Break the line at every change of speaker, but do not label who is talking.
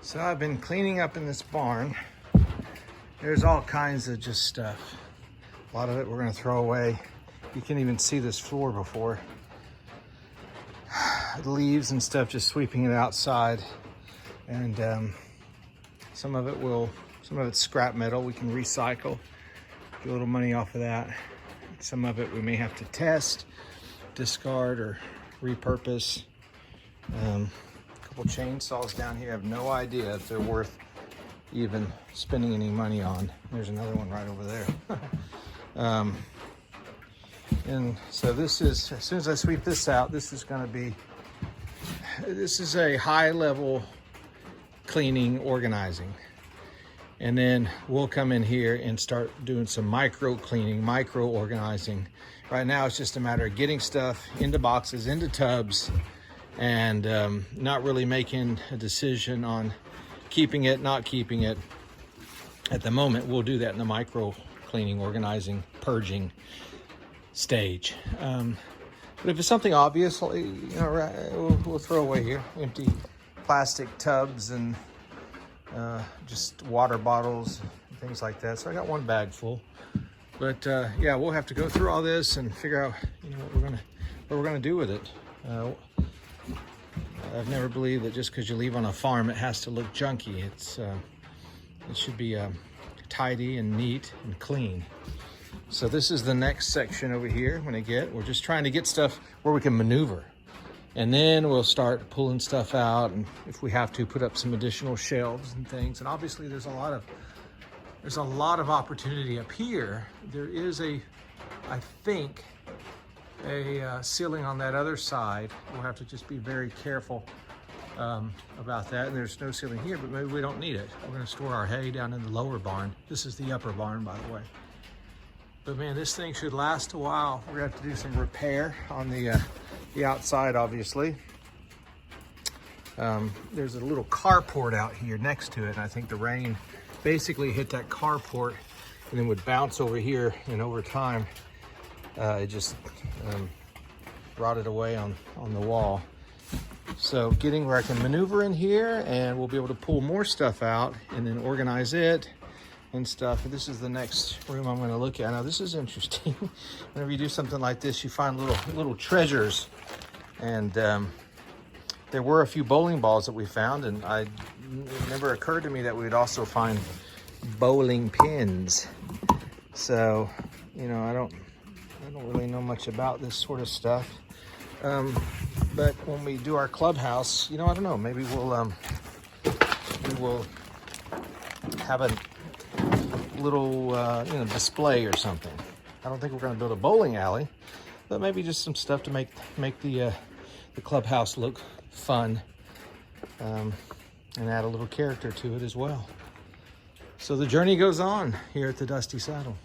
So I've been cleaning up in this barn. There's all kinds of just stuff. A lot of it we're gonna throw away. You can even see this floor before. Leaves and stuff just sweeping it outside. And some of it's scrap metal we can recycle. Get a little money off of that. Some of it we may have to test, discard, or repurpose. A couple chainsaws down here. I have no idea if they're worth even spending any money on. There's another one right over there. And so this is, as soon as I sweep this out, this is a high level cleaning, organizing. And then we'll come in here and start doing some micro cleaning, micro organizing. Right now it's just a matter of getting stuff into boxes, into tubs, and not really making a decision on keeping it, not keeping it. At the moment, we'll do that in the micro cleaning, organizing, purging stage. But if it's something obvious, we'll throw away here. Empty plastic tubs and just water bottles and things like that. So I got one bag full. But yeah, we'll have to go through all this and figure out, what we're gonna do with it. I've never believed that just because you leave on a farm, it has to look junky. It should be tidy and neat and clean. So this is the next section over here. We're just trying to get stuff where we can maneuver. And then we'll start pulling stuff out, and if we have to, put up some additional shelves and things. And obviously there's a lot of opportunity up here. There is I think, a ceiling on that other side. We'll have to just be very careful about that. And there's no ceiling here, but maybe we don't need it. We're gonna store our hay down in the lower barn. This is the upper barn, by the way. But man, this thing should last a while. We're gonna have to do some repair on the outside, obviously. There's a little carport out here next to it, and I think the rain basically hit that carport and then would bounce over here, and over time it just rotted away on the wall. So getting where I can maneuver in here, and we'll be able to pull more stuff out and then organize it and stuff. And this is the next room I'm going to look at. Now this is interesting. Whenever you do something like this, you find little treasures. And there were a few bowling balls that we found, and it never occurred to me that we would also find bowling pins. So, I don't really know much about this sort of stuff. But when we do our clubhouse, I don't know, maybe we will have a little display or something. I don't think we're going to build a bowling alley, but maybe just some stuff to make the clubhouse look fun, and add a little character to it as well. So the journey goes on here at the Dusty Saddle.